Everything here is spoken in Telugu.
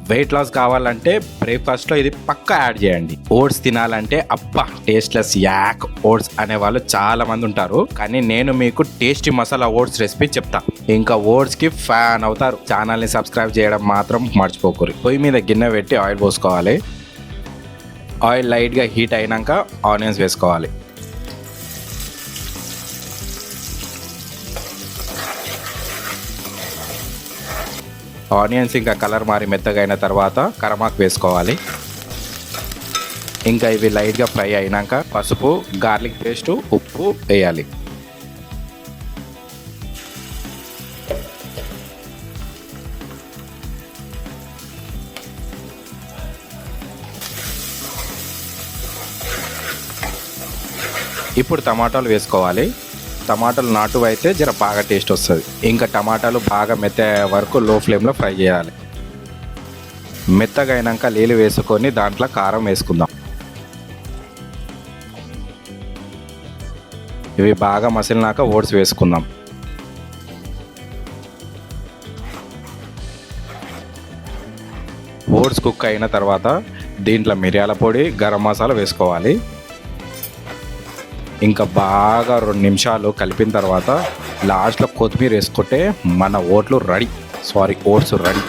వెయిట్ లాస్ కావాలంటే బ్రేక్ఫాస్ట్లో ఇది పక్కా యాడ్ చేయండి. ఓట్స్ తినాలంటే అబ్బా టేస్ట్లెస్ యాక్ ఓట్స్ అనే వాళ్ళు చాలా మంది ఉంటారు, కానీ నేను మీకు టేస్టీ మసాలా ఓట్స్ రెసిపీ చెప్తా. ఇంకా ఓట్స్ కి ఫ్యాన్ అవుతారు. ఛానల్ని సబ్స్క్రైబ్ చేయడం మాత్రం మర్చిపోకూరి. పొయ్యి మీద గిన్నె పెట్టి ఆయిల్ పోసుకోవాలి. ఆయిల్ లైట్గా హీట్ అయినాక ఆనియన్స్ వేసుకోవాలి. ఆనియన్స్ ఇంకా కలర్ మారి మెత్తగా అయిన తర్వాత కరమాకు వేసుకోవాలి. ఇంకా ఇవి లైట్గా ఫ్రై అయినాక పసుపు, గార్లిక్ పేస్ట్, ఉప్పు వేయాలి. ఇప్పుడు టమాటాలు వేసుకోవాలి. టమాటాలు నాటువి అయితే జర బాగా టేస్ట్ వస్తుంది. ఇంకా టమాటాలు బాగా మెత్త వరకు లో ఫ్లేమ్లో ఫ్రై చేయాలి. మెత్తగా అయినాక నీళ్ళు వేసుకొని దాంట్లో కారం వేసుకుందాం. ఇవి బాగా మసిలినాక ఓట్స్ వేసుకుందాం. ఓట్స్ కుక్ అయిన తర్వాత దీంట్లో మిరియాల పొడి, గరం మసాలా వేసుకోవాలి. ఇంకా బాగా 2 నిమిషాలు కలిపిన తర్వాత లాస్ట్లో కొత్తిమీర వేసుకుంటే మన ఓట్స్ రెడీ.